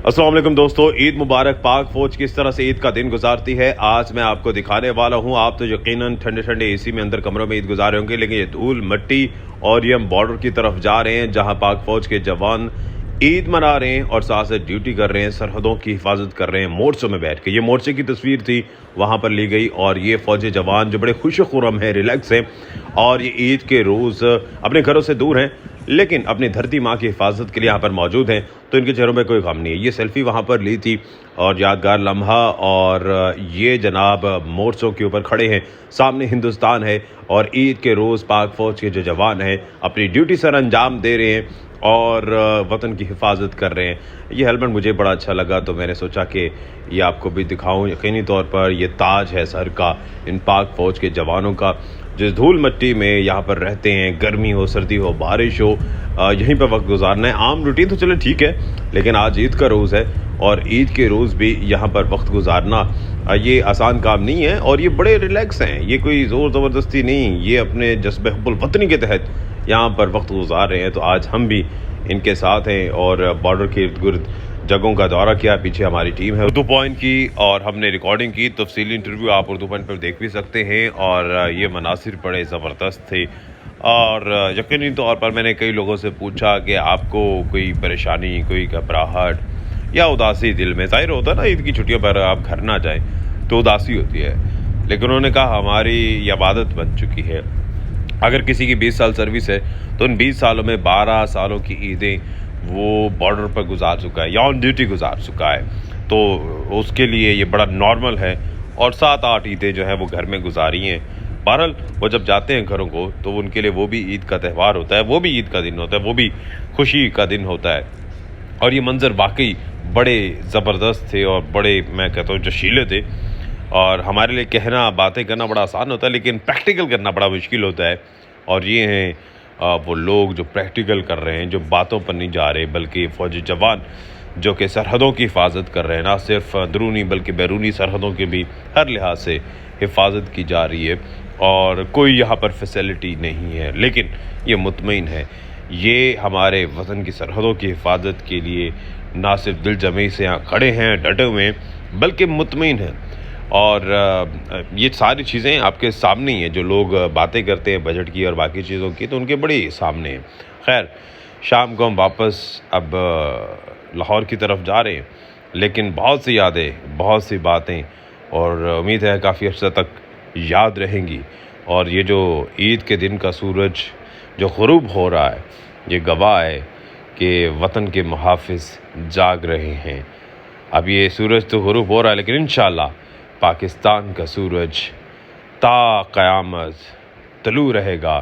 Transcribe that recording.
अस्सलाम वालेकुम दोस्तों, ईद मुबारक। पाक फौज किस तरह से ईद का दिन गुजारती है आज मैं आपको दिखाने वाला हूं। आप तो यकीनन ठंडे ठंडे एसी में अंदर कमरों में ईद गुजारे होंगे, लेकिन ये धूल मट्टी और ये हम बॉर्डर की तरफ जा रहे हैं जहां पाक फौज के जवान ईद मना रहे हैं और साथ साथ ड्यूटी कर रहे हैं, सरहदों की हिफाजत कर रहे हैं मोर्चों में बैठ के। ये मोर्चे की तस्वीर थी, वहां पर ली गई और ये फौजी जवान जो बड़े खुश खुरम हैं, रिलैक्स हैं और ये ईद के रोज़ अपने घरों से दूर हैं लेकिन अपनी धरती माँ की हिफाजत के लिए यहाँ पर मौजूद हैं, तो इनके चेहरों में कोई गम नहीं है। ये सेल्फी वहाँ पर ली थी और यादगार लम्हा। और ये जनाब मोर्चों के ऊपर खड़े हैं, सामने हिंदुस्तान है और ईद के रोज़ पाक फ़ौज के जो जवान हैं अपनी ड्यूटी सर अंजाम दे रहे हैं और वतन की हिफाजत कर रहे हैं। ये हेलमेट मुझे बड़ा अच्छा लगा तो मैंने सोचा कि ये आपको भी दिखाऊं। यकीनी तौर पर ये ताज है सर का इन पाक फ़ौज के जवानों का, जिस धूल मिट्टी में यहाँ पर रहते हैं, गर्मी हो सर्दी हो बारिश हो, यहीं पर वक्त गुजारना है। आम रूटीन तो चलो ठीक है, लेकिन आज ईद का रोज़ है और ईद के रोज़ भी यहाँ पर वक्त गुजारना ये आसान काम नहीं है। और ये बड़े रिलैक्स हैं, ये कोई ज़ोर ज़बरदस्ती नहीं, ये अपने जज्बे हुब्बुल वतनी के तहत यहाँ पर वक्त गुजार रहे हैं। तो आज हम भी इनके साथ हैं और बॉर्डर के इर्द गिर्द जगहों का दौरा किया। पीछे हमारी टीम है उर्दू पॉइंट की और हमने रिकॉर्डिंग की। तफसीली इंटरव्यू आप उर्दू पॉइंट पर देख भी सकते हैं और ये मनासिर बड़े ज़बरदस्त थे। और यकीनी तौर पर मैंने कई लोगों से पूछा कि आपको कोई परेशानी, कोई घबराहट या उदासी दिल में, ज़ाहिर होता है ना ईद की छुट्टियों पर आप घर ना जाएं तो उदासी होती है, लेकिन उन्होंने कहा हमारी ये आदत बन चुकी है। अगर किसी की 20 साल सर्विस है तो उन 20 सालों में 12 सालों की ईदें वो बॉर्डर पर गुजार चुका है या ऑन ड्यूटी गुजार चुका है, तो उसके लिए ये बड़ा नॉर्मल है। और 7-8 ईदें जो है वो घर में गुजारी हैं। बहरहाल वो जब जाते हैं घरों को तो उनके लिए वो भी ईद का त्यौहार होता है, वो भी ईद का दिन होता है, वो भी खुशी का दिन होता है। और ये मंजर वाकई बड़े ज़बरदस्त थे और बड़े, मैं कहता हूँ, जशीले थे। और हमारे लिए कहना, बातें करना बड़ा आसान होता है, लेकिन प्रैक्टिकल करना बड़ा मुश्किल होता है। और ये हैं वो लोग जो प्रैक्टिकल कर रहे हैं, जो बातों पर नहीं जा रहे, बल्कि फ़ौजी जवान जो कि सरहदों की हिफाजत कर रहे हैं, ना सिर्फ अंदरूनी बल्कि बैरूनी सरहदों की भी हर लिहाज से हिफाजत की जा रही है। और कोई यहाँ पर फैसिलिटी नहीं है, लेकिन ये मुतमईन है, ये हमारे वतन की सरहदों की हिफाजत के लिए ना सिर्फ दिल जमी से यहाँ खड़े हैं, डटे हुए हैं, बल्कि मुतमईन हैं। और ये सारी चीज़ें आपके सामने ही हैं। जो लोग बातें करते हैं बजट की और बाकी चीज़ों की, तो उनके बड़े सामने हैं। खैर, शाम को हम वापस अब लाहौर की तरफ जा रहे हैं, लेकिन बहुत सी यादें, बहुत सी बातें और उम्मीद है काफ़ी अर्सा तक याद रहेंगी। और ये जो ईद के दिन का सूरज जो ग़ुरूब हो रहा है, ये गवाह है कि वतन के मुहाफ़िज़ जाग रहे हैं। अब ये सूरज तो ग़ुरूब हो रहा है, लेकिन इंशाअल्लाह पाकिस्तान का सूरज ता क़यामत तलू रहेगा।